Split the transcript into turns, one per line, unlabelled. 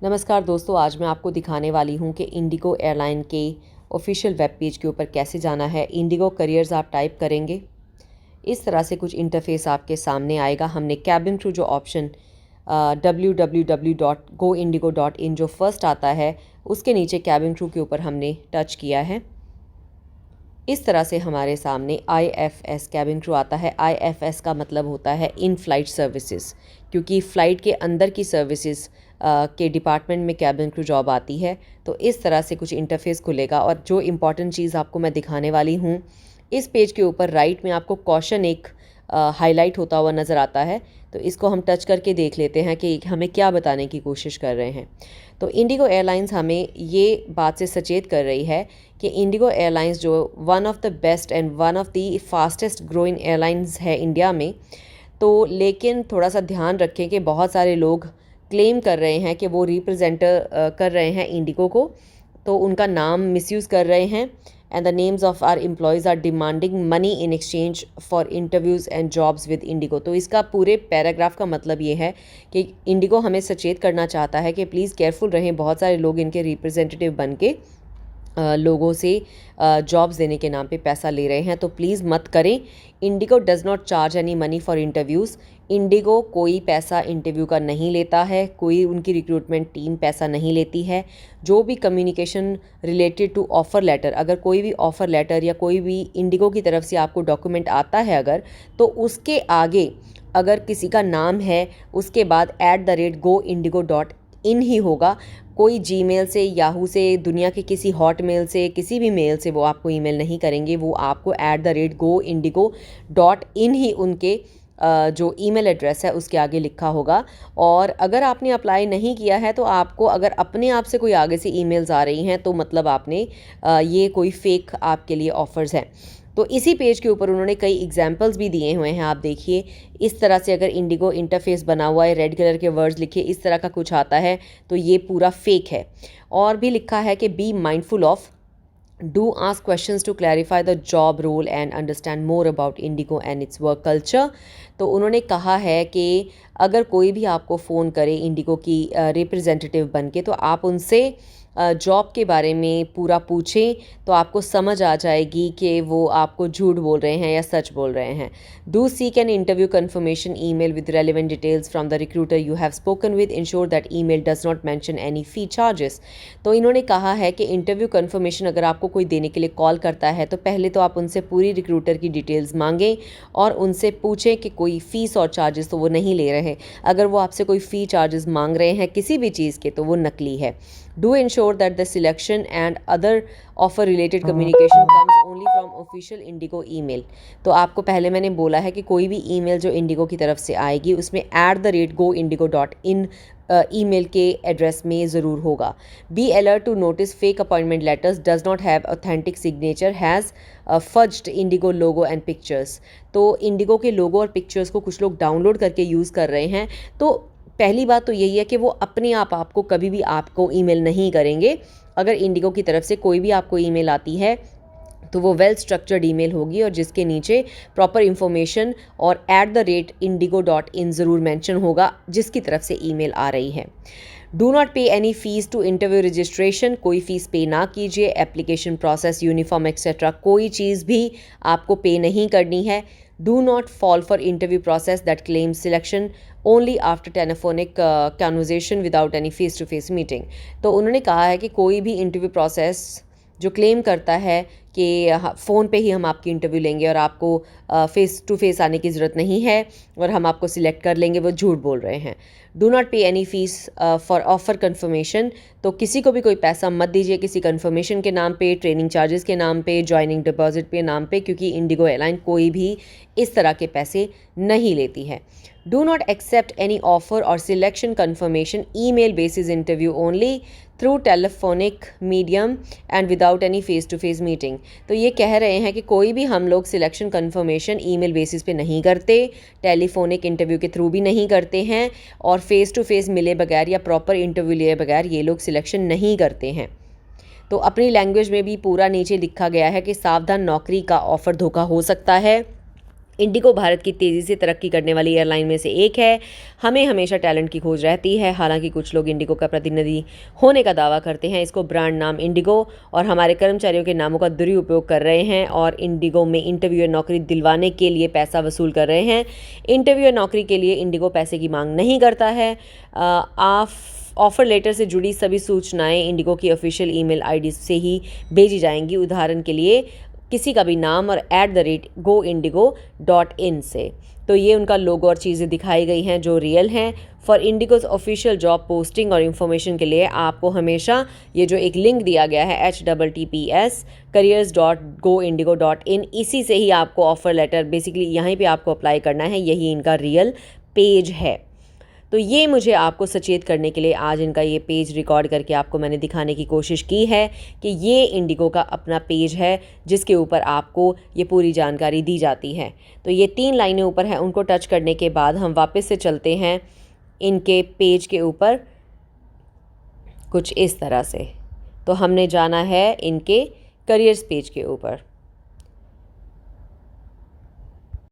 नमस्कार दोस्तों, आज मैं आपको दिखाने वाली हूँ कि इंडिगो एयरलाइन के ऑफिशियल वेब पेज के ऊपर कैसे जाना है। इंडिगो करियर्स आप टाइप करेंगे, इस तरह से कुछ इंटरफेस आपके सामने आएगा। हमने कैबिन क्रू जो ऑप्शन www.goindigo.in जो फर्स्ट आता है, उसके नीचे कैबिन क्रू के ऊपर हमने टच किया है। इस तरह से हमारे सामने IFS कैबिन क्रू आता है। IFS का मतलब होता है इन फ्लाइट सर्विसेज, क्योंकि फ़्लाइट के अंदर की सर्विसेज के डिपार्टमेंट में कैबिन क्रू जॉब आती है। तो इस तरह से कुछ इंटरफेस खुलेगा और जो इम्पॉर्टेंट चीज़ आपको मैं दिखाने वाली हूँ, इस पेज के ऊपर राइट में आपको क्वेश्चन एक हाईलाइट होता हुआ नज़र आता है। तो इसको हम टच करके देख लेते हैं कि हमें क्या बताने की कोशिश कर रहे हैं। तो इंडिगो एयरलाइंस हमें ये बात से सचेत कर रही है कि इंडिगो एयरलाइंस जो one of the best and one of the fastest growing airlines है इंडिया में, तो लेकिन थोड़ा सा ध्यान रखें कि बहुत सारे लोग क्लेम कर रहे हैं कि वो रिप्रेजेंट कर रहे हैं इंडिगो को, तो उनका नाम मिसयूज़ कर रहे हैं। And the names of our employees are demanding money in exchange for interviews and jobs with IndiGo. तो इसका पूरे पैराग्राफ का मतलब ये है कि इंडिगो हमें सचेत करना चाहता है कि प्लीज़ केयरफुल रहें। बहुत सारे लोग इनके रिप्रेजेंटेटिव बन के लोगों से जॉब्स देने के नाम पे पैसा ले रहे हैं, तो प्लीज़ मत करें। Indigo does not charge any money for interviews. Indigo कोई पैसा इंटरव्यू का नहीं लेता है, कोई उनकी रिक्रूटमेंट टीम पैसा नहीं लेती है। जो भी communication related to offer letter, अगर कोई भी ऑफ़र लेटर या कोई भी इंडिगो की तरफ से आपको डॉक्यूमेंट आता है अगर, तो उसके आगे अगर किसी का नाम है, उसके बाद @goindigo.in ही होगा। कोई जीमेल से, याहू से, दुनिया के किसी हॉटमेल से, किसी भी मेल से वो आपको ईमेल नहीं करेंगे। वो आपको @goindigo.in ही उनके जो ईमेल एड्रेस है उसके आगे लिखा होगा। और अगर आपने अप्लाई नहीं किया है, तो आपको अगर अपने आप से कोई आगे से ईमेल्स आ रही हैं, तो मतलब आपने ये कोई फेक आपके लिए ऑफ़र्स हैं। तो इसी पेज के ऊपर उन्होंने कई एग्जाम्पल्स भी दिए हुए हैं। आप देखिए, इस तरह से अगर इंडिगो इंटरफेस बना हुआ है, रेड कलर के वर्ड्स लिखे इस तरह का कुछ आता है, तो ये पूरा फेक है। और भी लिखा है कि be mindful of, do ask questions to clarify the job role and understand more about IndiGo and its work culture. तो उन्होंने कहा है कि अगर कोई भी आपको फ़ोन करे इंडिगो की रिप्रेजेंटेटिव बन के, तो आप उनसे जॉब के बारे में पूरा पूछें, तो आपको समझ आ जाएगी कि वो आपको झूठ बोल रहे हैं या सच बोल रहे हैं। Do seek an interview confirmation email with relevant details from the recruiter you have spoken with, ensure that email does not mention any fee charges. तो इन्होंने कहा है कि इंटरव्यू कन्फर्मेशन अगर आपको कोई देने के लिए कॉल करता है, तो पहले तो आप उनसे पूरी रिक्रूटर की डिटेल्स मांगें और उनसे पूछें कि कोई फ़ीस और चार्जेस तो वो नहीं ले रहे। अगर वो आपसे कोई फ़ी चार्जेस मांग रहे हैं किसी भी चीज़ के, तो वो नकली है। Do ensure that the selection and other offer related communication comes only from official Indigo email। तो आपको पहले मैंने बोला है कि कोई भी ईमेल जो इंडिगो की तरफ से आएगी उसमें @goindigo.in ईमेल के एड्रेस में ज़रूर होगा। Be alert to notice fake appointment letters does not have authentic signature has fudged IndiGo logo and pictures. तो इंडिगो के लोगो और पिक्चर्स को कुछ लोग डाउनलोड करके यूज़ कर रहे हैं। तो पहली बात तो यही है कि वो अपने आप आपको कभी भी आपको ईमेल नहीं करेंगे। अगर इंडिगो की तरफ से कोई भी आपको ईमेल आती है, तो वो वेल स्ट्रक्चर्ड ईमेल होगी और जिसके नीचे प्रॉपर इन्फॉर्मेशन और @indigo.in ज़रूर मेंशन होगा जिसकी तरफ से ईमेल आ रही है। Do not pay any fees to interview registration, कोई फ़ीस पे ना कीजिए। एप्लीकेशन प्रोसेस, यूनिफॉर्म एक्सेट्रा, कोई चीज़ भी आपको पे नहीं करनी है। Do not fall for interview process that claim selection only after telephonic conversation without any face to face meeting. तो उन्होंने कहा है कि कोई भी इंटरव्यू प्रोसेस जो क्लेम करता है कि फ़ोन पे ही हम आपकी इंटरव्यू लेंगे और आपको फ़ेस टू फेस आने की ज़रूरत नहीं है और हम आपको सिलेक्ट कर लेंगे, वो झूठ बोल रहे हैं। Do not pay any fees for offer confirmation, तो किसी को भी कोई पैसा मत दीजिए किसी कन्फर्मेशन के नाम पे, ट्रेनिंग चार्जेस के नाम पे, जॉइनिंग डिपॉजिट के नाम पे, क्योंकि इंडिगो एयरलाइन कोई भी इस तरह के पैसे नहीं लेती है। Do not accept any offer or selection confirmation email basis interview only through telephonic medium and without any face to face meeting. तो ये कह रहे हैं कि कोई भी हम लोग सिलेक्शन कन्फर्मेशन ईमेल बेसिस पे नहीं करते, टेलीफोनिक इंटरव्यू के थ्रू भी नहीं करते हैं और फ़ेस टू फेस मिले बगैर या प्रॉपर इंटरव्यू लिए बगैर ये लोग सिलेक्शन नहीं करते हैं। तो अपनी लैंग्वेज में भी पूरा नीचे लिखा गया है कि सावधान, नौकरी का ऑफ़र धोखा हो सकता है। इंडिगो भारत की तेज़ी से तरक्की करने वाली एयरलाइन में से एक है। हमें हमेशा टैलेंट की खोज रहती है। हालांकि कुछ लोग इंडिगो का प्रतिनिधि होने का दावा करते हैं। इसको ब्रांड नाम इंडिगो और हमारे कर्मचारियों के नामों का दुरुपयोग कर रहे हैं और इंडिगो में इंटरव्यू या नौकरी दिलवाने के लिए पैसा वसूल कर रहे हैं। इंटरव्यू या नौकरी के लिए इंडिगो पैसे की मांग नहीं करता है। आप ऑफ़र लेटर से जुड़ी सभी सूचनाएं इंडिगो की ऑफिशियल ईमेल आईडी से ही भेजी जाएंगी। उदाहरण के लिए किसी का भी नाम और @goindigo.in से। तो ये उनका लोगो और चीज़ें दिखाई गई हैं जो रियल हैं। फॉर इंडिगोज ऑफिशियल जॉब पोस्टिंग और इन्फॉर्मेशन के लिए आपको हमेशा ये जो एक लिंक दिया गया है https://careers.goindigo.in, इसी से ही आपको ऑफ़र लेटर बेसिकली यहीं पे आपको अप्लाई करना है। यही इनका रियल पेज है। तो ये मुझे आपको सचेत करने के लिए आज इनका ये पेज रिकॉर्ड करके आपको मैंने दिखाने की कोशिश की है कि ये इंडिगो का अपना पेज है जिसके ऊपर आपको ये पूरी जानकारी दी जाती है। तो ये 3 लाइनें ऊपर हैं, उनको टच करने के बाद हम वापस से चलते हैं इनके पेज के ऊपर कुछ इस तरह से। तो हमने जाना है इनके करियर्स पेज के ऊपर।